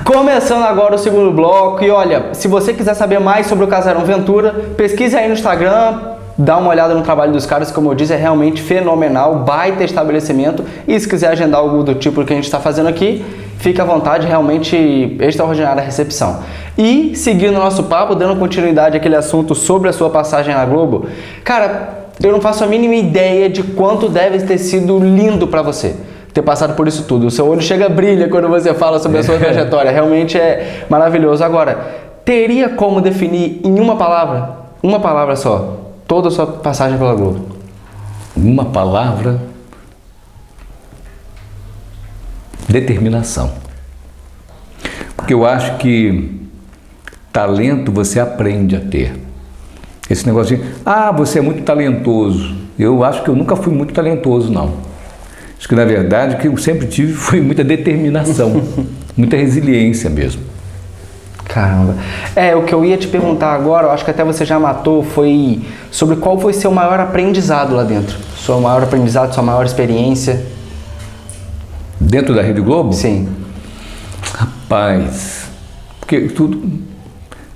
Começando agora o segundo bloco e olha, se você quiser saber mais sobre o Casarão Ventura, pesquise aí no Instagram, dá uma olhada no trabalho dos caras, como eu disse, é realmente fenomenal, baita estabelecimento, e se quiser agendar algo do tipo que a gente está fazendo aqui, fique à vontade, realmente extraordinária a recepção. E seguindo o nosso papo, dando continuidade àquele assunto sobre a sua passagem na Globo, cara, eu não faço a mínima ideia de quanto deve ter sido lindo para você ter passado por isso tudo. O seu olho chega a brilha quando você fala sobre a sua trajetória. Realmente é maravilhoso. Agora, teria como definir em uma palavra só, toda a sua passagem pela Globo? Uma palavra: determinação. Porque eu acho que talento você aprende a ter. Esse negócio de, você é muito talentoso. Eu acho que eu nunca fui muito talentoso, não. Acho que, na verdade, o que eu sempre tive foi muita determinação, muita resiliência mesmo. Caramba. O que eu ia te perguntar agora, eu acho que até você já matou, foi sobre qual foi seu maior aprendizado lá dentro. Seu maior aprendizado, sua maior experiência. Dentro da Rede Globo? Sim. Rapaz, porque tudo...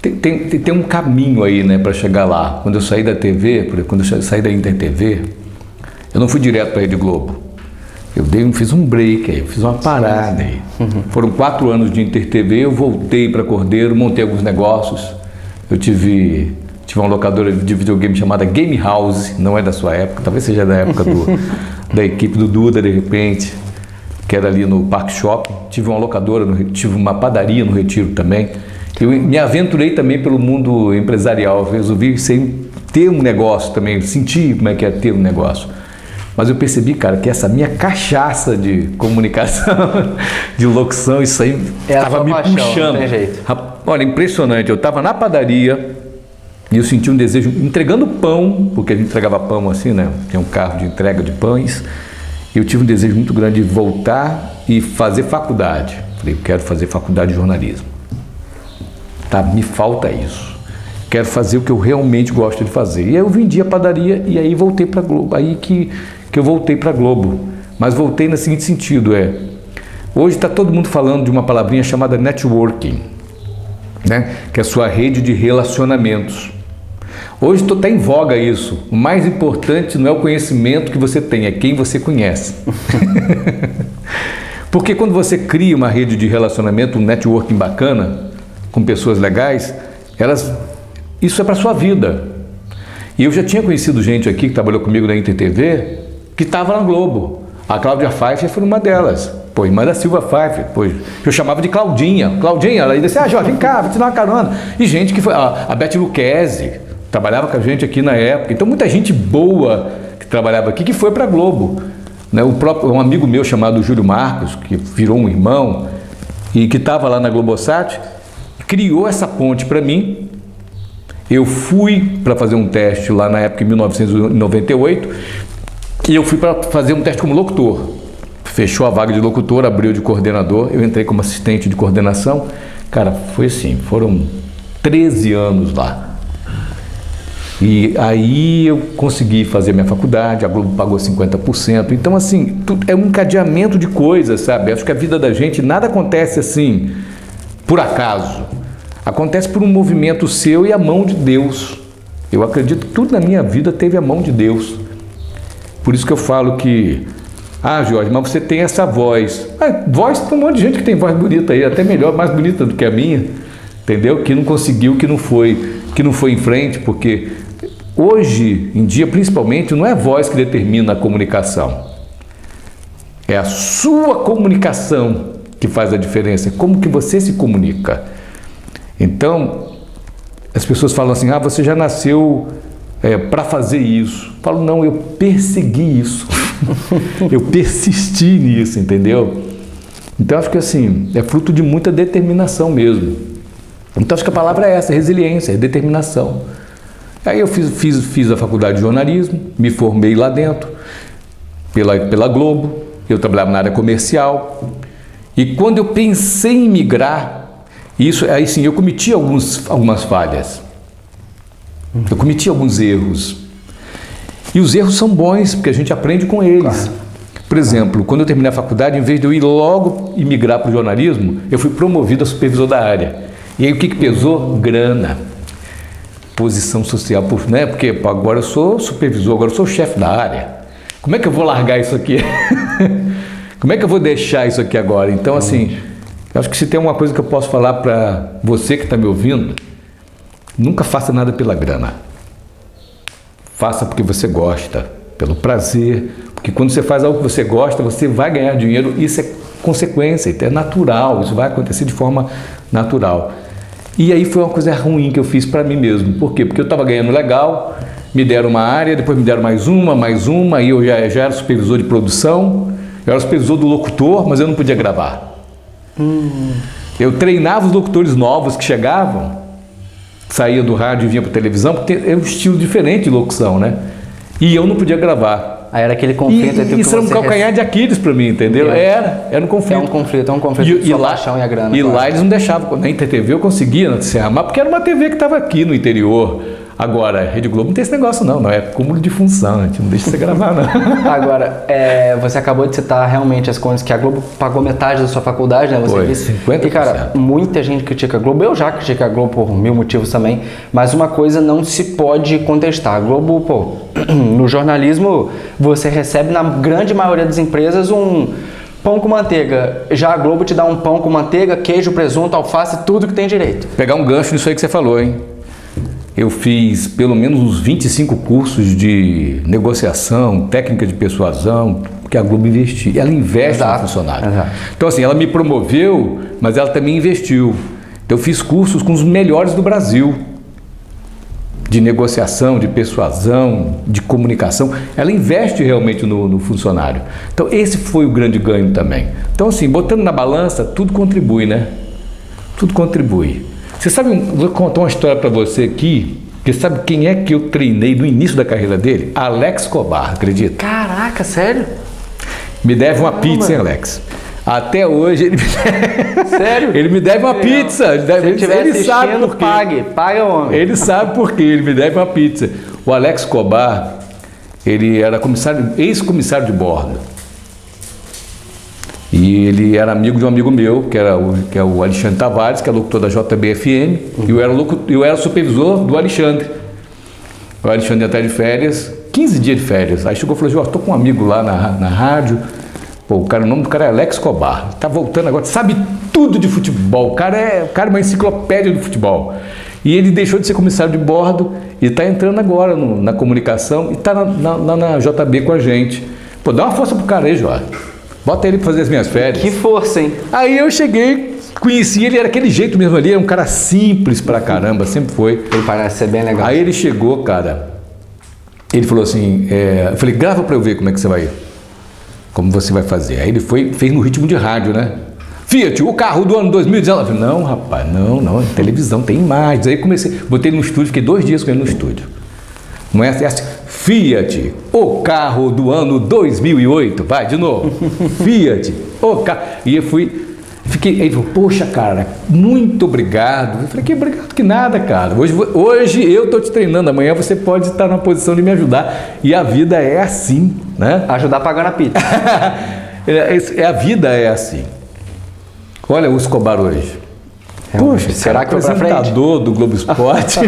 Tem um caminho aí, né, para chegar lá. Quando eu saí da TV, quando eu saí da Inter TV, eu não fui direto para a Rede Globo. Eu fiz um break aí, fiz uma parada aí. Foram 4 anos de Inter TV, eu voltei para Cordeiro, montei alguns negócios. Eu tive uma locadora de videogame chamada Game House, não é da sua época, talvez seja da época da equipe do Duda, de repente, que era ali no Parque Shopping. Tive uma locadora, tive uma padaria no Retiro também. Eu me aventurei também pelo mundo empresarial, eu resolvi ter um negócio também, sentir como é que é ter um negócio. Mas eu percebi, cara, que essa minha cachaça de comunicação, de locução, isso aí estava me puxando. Não tem jeito. Olha, impressionante, eu estava na padaria e eu senti um desejo, entregando pão, porque a gente entregava pão assim, né? Tinha um carro de entrega de pães. Eu tive um desejo muito grande de voltar e fazer faculdade. Falei, eu quero fazer faculdade de jornalismo. Tá, me falta isso. Quero fazer o que eu realmente gosto de fazer. E aí eu vendi a padaria e aí voltei para a Globo. Aí que eu voltei para a Globo. Mas voltei no seguinte sentido, hoje está todo mundo falando de uma palavrinha chamada networking, né? Que é a sua rede de relacionamentos. Hoje está em voga isso. O mais importante não é o conhecimento que você tem, é quem você conhece. Porque quando você cria uma rede de relacionamento, um networking bacana, com pessoas legais, isso é para a sua vida. E eu já tinha conhecido gente aqui que trabalhou comigo na Inter TV, que estava na Globo. A Cláudia Pfeiffer foi uma delas. Irmã da Silva Pfeiffer. Eu chamava de Claudinha. Claudinha, ela disse, Jorge, vem cá, vou te dar uma carona. E gente que foi, a Beth Lucchesi, trabalhava com a gente aqui na época. Então muita gente boa que trabalhava aqui, que foi para a Globo. Né? Um amigo meu chamado Júlio Marcos, que virou um irmão, e que estava lá na Globosat, criou essa ponte para mim. Eu fui para fazer um teste lá na época, em 1998, e eu fui para fazer um teste como locutor. Fechou a vaga de locutor, abriu de coordenador, eu entrei como assistente de coordenação. Cara, foi assim, foram 13 anos lá. E aí eu consegui fazer minha faculdade, a Globo pagou 50%. Então, assim, é um encadeamento de coisas, sabe? Acho que a vida da gente, nada acontece assim, por acaso. Acontece por um movimento seu e a mão de Deus. Eu acredito que tudo na minha vida teve a mão de Deus. Por isso que eu falo que, Jorge, mas você tem essa voz. Voz, tem um monte de gente que tem voz bonita aí, até melhor, mais bonita do que a minha, entendeu? Que não conseguiu, que não foi em frente, porque hoje em dia, principalmente, não é a voz que determina a comunicação. É a sua comunicação que faz a diferença, como que você se comunica. Então, as pessoas falam assim, você já nasceu para fazer isso. Eu falo, não, eu persegui isso. Eu persisti nisso, entendeu? Então, acho que assim, é fruto de muita determinação mesmo. Então, acho que a palavra é essa, resiliência, determinação. Aí eu fiz a faculdade de jornalismo, me formei lá dentro, pela Globo, eu trabalhava na área comercial. E quando eu pensei em migrar, aí sim, eu cometi algumas falhas. Eu cometi alguns erros. E os erros são bons, porque a gente aprende com eles. Claro. Por exemplo, quando eu terminei a faculdade, em vez de eu ir logo e migrar para o jornalismo, eu fui promovido a supervisor da área. E aí o que pesou? Grana. Posição social, né? Porque agora eu sou supervisor, agora eu sou chefe da área. Como é que eu vou largar isso aqui? Como é que eu vou deixar isso aqui agora? Então, assim, eu acho que se tem uma coisa que eu posso falar para você que está me ouvindo, nunca faça nada pela grana. Faça porque você gosta, pelo prazer, porque quando você faz algo que você gosta, você vai ganhar dinheiro, isso é consequência, é natural, isso vai acontecer de forma natural. E aí foi uma coisa ruim que eu fiz para mim mesmo. Por quê? Porque eu estava ganhando legal, me deram uma área, depois me deram mais uma, aí eu já era supervisor de produção, eu era supervisor do locutor, mas eu não podia gravar. Eu treinava os locutores novos que chegavam, saía do rádio e vinha para televisão, porque é um estilo diferente de locução, né? E eu não podia gravar. Aí era aquele conflito entre o que isso era um calcanhar de Aquiles para mim, entendeu? Era um conflito. É um conflito E lá, paixão e a grana. E lá eles não deixavam. Na InterTV eu conseguia se armar, porque era uma TV que estava aqui no interior. Agora, a Rede Globo não tem esse negócio não é cúmulo de função, a gente não deixa você gravar não. Agora, você acabou de citar realmente as coisas que a Globo pagou metade da sua faculdade, né? Você Foi, disse. 50%. E cara, muita gente critica a Globo, eu já critico a Globo por mil motivos também, mas uma coisa não se pode contestar. A Globo, no jornalismo, você recebe na grande maioria das empresas um pão com manteiga. Já a Globo te dá um pão com manteiga, queijo, presunto, alface, tudo que tem direito. Pegar um gancho nisso aí que você falou, hein? Eu fiz pelo menos uns 25 cursos de negociação, técnica de persuasão, que a Globo investiu. Ela investe no funcionário. Exato. Então, assim, ela me promoveu, mas ela também investiu. Então, eu fiz cursos com os melhores do Brasil, de negociação, de persuasão, de comunicação. Ela investe realmente no funcionário. Então, esse foi o grande ganho também. Então, assim, botando na balança, tudo contribui, né? Tudo contribui. Você sabe, vou contar uma história para você aqui, porque sabe quem é que eu treinei no início da carreira dele? Alex Cobar, acredita? Caraca, sério? Me deve uma pizza, hein, Alex? Até hoje ele me deve... Sério? Ele me deve uma pizza. Se ele estiver ele sabe assistindo, por quê. paga o homem. Ele sabe por quê, ele me deve uma pizza. O Alex Cobar, ele era ex-comissário de bordo. E ele era amigo de um amigo meu, que é o Alexandre Tavares, que é locutor da JBFM, e eu era supervisor do Alexandre. O Alexandre ia estar de férias, 15 dias de férias. Aí chegou e falou: estou com um amigo lá na rádio. Pô, o nome do cara é Alex Cobar. Está voltando agora, sabe tudo de futebol. O cara é uma enciclopédia do futebol. E ele deixou de ser comissário de bordo e está entrando agora na comunicação e está na JB com a gente. Pô, dá uma força pro cara aí, Jorge. Bota ele para fazer as minhas férias. Que força, hein? Aí eu cheguei, conheci ele, era aquele jeito mesmo ali, era um cara simples pra caramba, sempre foi. Ele parece ser bem legal. Aí ele chegou, cara, ele falou assim, eu falei: grava pra eu ver como é que você vai, como você vai fazer. Aí ele fez no ritmo de rádio, né? Fiat, o carro do ano 2019. Eu falei: não, rapaz, não, televisão, tem imagens. Aí comecei, botei ele no estúdio, fiquei 2 dias com ele no estúdio. Não é assim, Fiat, o carro do ano 2008, vai de novo, Fiat, o carro, e eu ele falou: poxa, cara, muito obrigado. Eu falei: que obrigado que nada, cara, hoje eu estou te treinando, amanhã você pode estar na posição de me ajudar, e a vida é assim, né? Ajudar pagando a pizza. A vida é assim. Olha o Escobar hoje. Poxa, será que foi pra frente? Apresentador do Globo Esporte.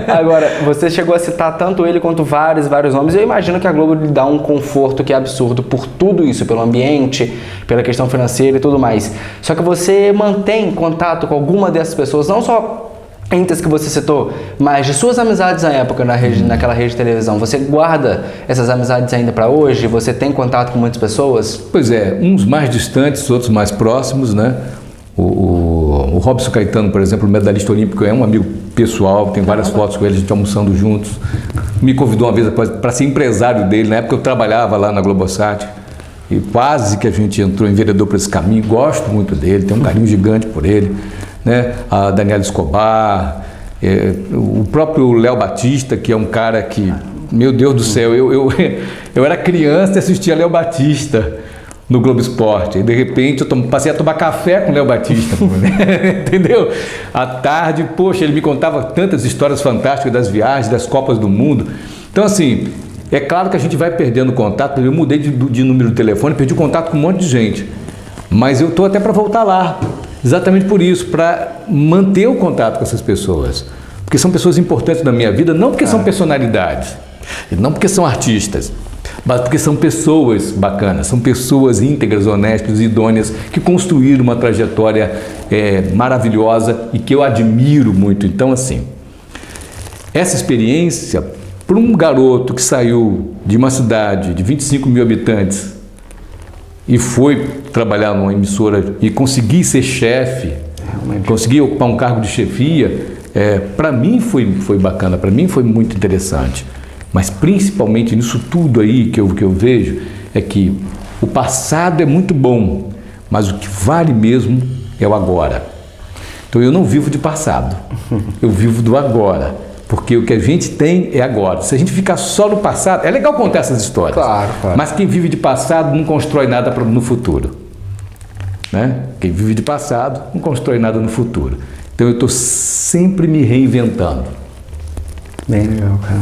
Agora, você chegou a citar tanto ele quanto vários nomes. Eu imagino que a Globo lhe dá um conforto que é absurdo por tudo isso, pelo ambiente, pela questão financeira e tudo mais. Só que você mantém contato com alguma dessas pessoas, não só entre as que você citou, mas de suas amizades na época naquela rede de televisão. Você guarda essas amizades ainda para hoje? Você tem contato com muitas pessoas? Pois é, uns mais distantes, outros mais próximos, né? O Robson Caetano, por exemplo, medalhista olímpico, é um amigo pessoal, tem várias fotos com ele, a gente almoçando juntos. Me convidou uma vez para ser empresário dele, na época eu trabalhava lá na Globosat, e quase que a gente entrou, enveredou por esse caminho. Gosto muito dele, tenho um carinho gigante por ele, né? A Daniela Escobar, o próprio Léo Batista, que é um cara que, meu Deus do céu, eu era criança e assistia Léo Batista no Globo Esporte, e de repente eu passei a tomar café com o Léo Batista, entendeu? À tarde, poxa, ele me contava tantas histórias fantásticas das viagens, das Copas do Mundo. Então, assim, É claro que a gente vai perdendo contato. Eu mudei de número de telefone, perdi o contato com um monte de gente. Mas eu estou até para voltar lá, exatamente por isso, para manter o contato com essas pessoas. Porque são pessoas importantes na minha vida, não porque são personalidades, não porque são artistas, mas porque são pessoas bacanas, são pessoas íntegras, honestas, idôneas, que construíram uma trajetória maravilhosa e que eu admiro muito. Então, assim, essa experiência, para um garoto que saiu de uma cidade de 25 mil habitantes e foi trabalhar numa emissora e conseguir ser chefe, conseguir ocupar um cargo de chefia, para mim foi bacana, para mim foi muito interessante. Mas principalmente nisso tudo aí que eu vejo é que o passado é muito bom, mas o que vale mesmo é o agora. Então eu não vivo de passado, eu vivo do agora. Porque o que a gente tem é agora. Se a gente ficar só no passado, é legal contar essas histórias. Claro, claro. Mas quem vive de passado não constrói nada no futuro. Né? Quem vive de passado não constrói nada no futuro. Então eu estou sempre me reinventando. Bem legal, cara.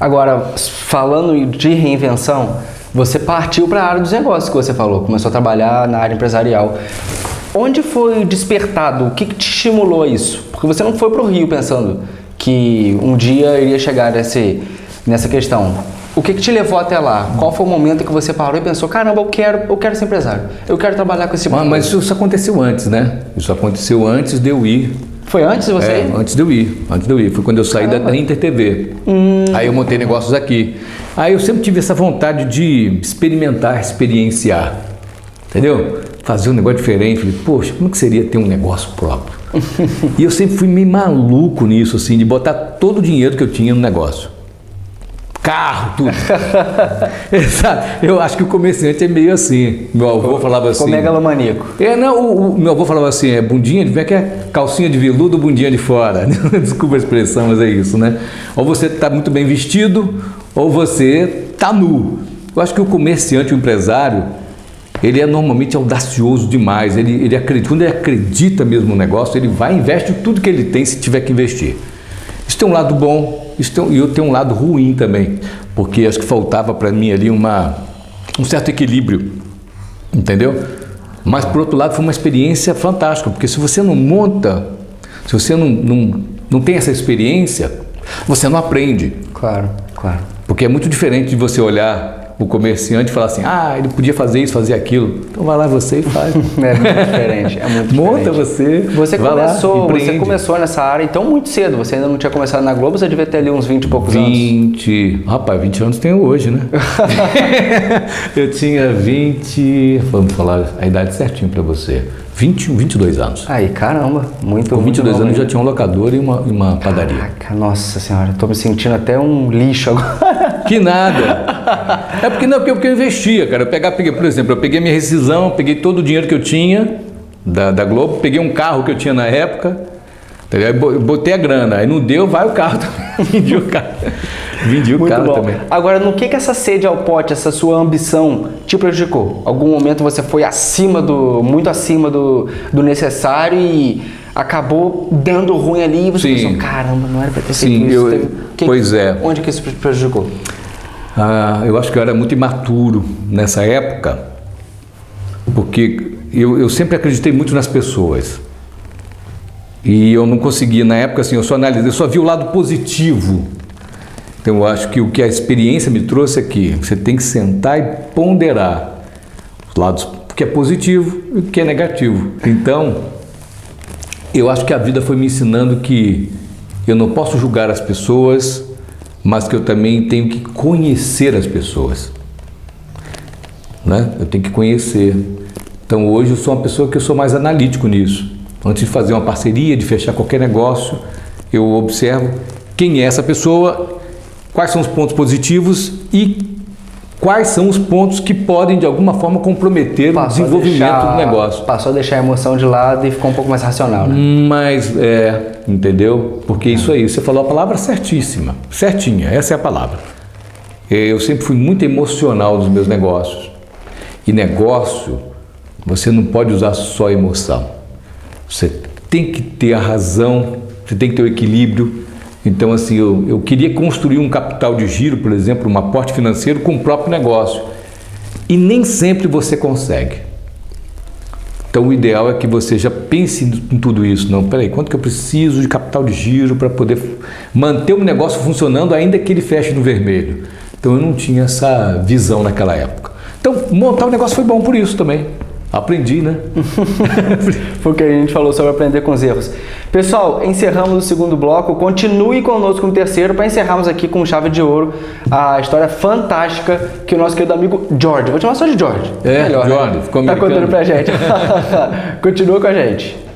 Agora, falando de reinvenção, você partiu para a área dos negócios que você falou, começou a trabalhar na área empresarial. Onde foi despertado? O que te estimulou a isso? Porque você não foi para o Rio pensando que um dia iria chegar nessa questão. O que te levou até lá? Qual foi o momento em que você parou e pensou, caramba, eu quero ser empresário, eu quero trabalhar com esse mundo? Mas isso aconteceu antes, né? Isso aconteceu antes de eu ir. Foi antes de você ir? Antes de eu ir. Foi quando eu saí da Inter TV. Aí eu montei negócios aqui. Aí eu sempre tive essa vontade de experimentar, experienciar. Entendeu? Fazer um negócio diferente. Falei, poxa, como que seria ter um negócio próprio? E eu sempre fui meio maluco nisso, assim, de botar todo o dinheiro que eu tinha no negócio. Carro, tudo. Exato. Eu acho que o comerciante é meio assim. Meu avô falava assim. Ficou megalomaníaco. O meu avô falava assim, bundinha, como é que é? Calcinha de veludo ou bundinha de fora? Desculpa a expressão, mas é isso, né? Ou você está muito bem vestido, ou você está nu. Eu acho que o comerciante, o empresário, ele é normalmente audacioso demais. Ele acredita, quando ele acredita mesmo no negócio, ele vai e investe tudo que ele tem se tiver que investir. Isso tem um lado bom, e eu tenho um lado ruim também, porque acho que faltava para mim ali um certo equilíbrio, entendeu? Mas por outro lado foi uma experiência fantástica, porque se você não monta, se você não tem essa experiência, você não aprende. Claro, claro. Porque é muito diferente de você olhar o comerciante e falar assim, ele podia fazer isso, fazer aquilo. Então vai lá você e faz. É muito diferente, é muito diferente. Monta você, Você começou nessa área então muito cedo, você ainda não tinha começado na Globo, você devia ter ali uns 20 e poucos anos. 20, rapaz, 20 anos tenho hoje, né? Eu tinha 20, vamos falar a idade certinho pra você, 22 anos. Aí, caramba, muito. Com 22 anos já tinha um locador e uma padaria. Caraca, nossa senhora, tô me sentindo até um lixo agora. Que nada. Porque eu investia, cara. Por exemplo, eu peguei minha rescisão, peguei todo o dinheiro que eu tinha da Globo, peguei um carro que eu tinha na época, entendeu? Botei a grana, aí não deu, vai o carro também. Vendi o carro. Vendi o carro também. Agora, no que essa sede ao pote, essa sua ambição te prejudicou? Algum momento você foi muito acima do necessário e acabou dando ruim ali e você pensou, caramba, não era para ter feito isso. Onde que isso te prejudicou? Eu acho que eu era muito imaturo nessa época, porque eu sempre acreditei muito nas pessoas. E eu não conseguia, na época, assim, eu só vi o lado positivo. Então eu acho que o que a experiência me trouxe é que você tem que sentar e ponderar os lados, o que é positivo e o que é negativo. Então, eu acho que a vida foi me ensinando que eu não posso julgar as pessoas, mas que eu também tenho que conhecer as pessoas, né? Eu tenho que conhecer. Então hoje eu sou uma pessoa que eu sou mais analítico nisso. Antes de fazer uma parceria, de fechar qualquer negócio, eu observo quem é essa pessoa, quais são os pontos positivos e quais são os pontos que podem de alguma forma comprometer o desenvolvimento do negócio. Passou a deixar a emoção de lado e ficou um pouco mais racional, né? Mas entendeu? Porque isso aí, você falou a palavra certíssima, certinha, essa é a palavra. Eu sempre fui muito emocional nos meus negócios. E negócio, você não pode usar só emoção. Você tem que ter a razão, você tem que ter o equilíbrio, Então, assim, eu queria construir um capital de giro, por exemplo, um aporte financeiro com o próprio negócio. E nem sempre você consegue. Então, o ideal é que você já pense em tudo isso. Não, peraí, quanto que eu preciso de capital de giro para poder manter o negócio funcionando, ainda que ele feche no vermelho? Então, eu não tinha essa visão naquela época. Então, montar o negócio foi bom por isso também. Aprendi, né? Porque a gente falou sobre aprender com os erros. Pessoal, encerramos o segundo bloco. Continue conosco no terceiro para encerrarmos aqui com chave de ouro a história fantástica que o nosso querido amigo George, vou chamar só de George. Melhor, George, né? Tá contando pra gente. Continua com a gente.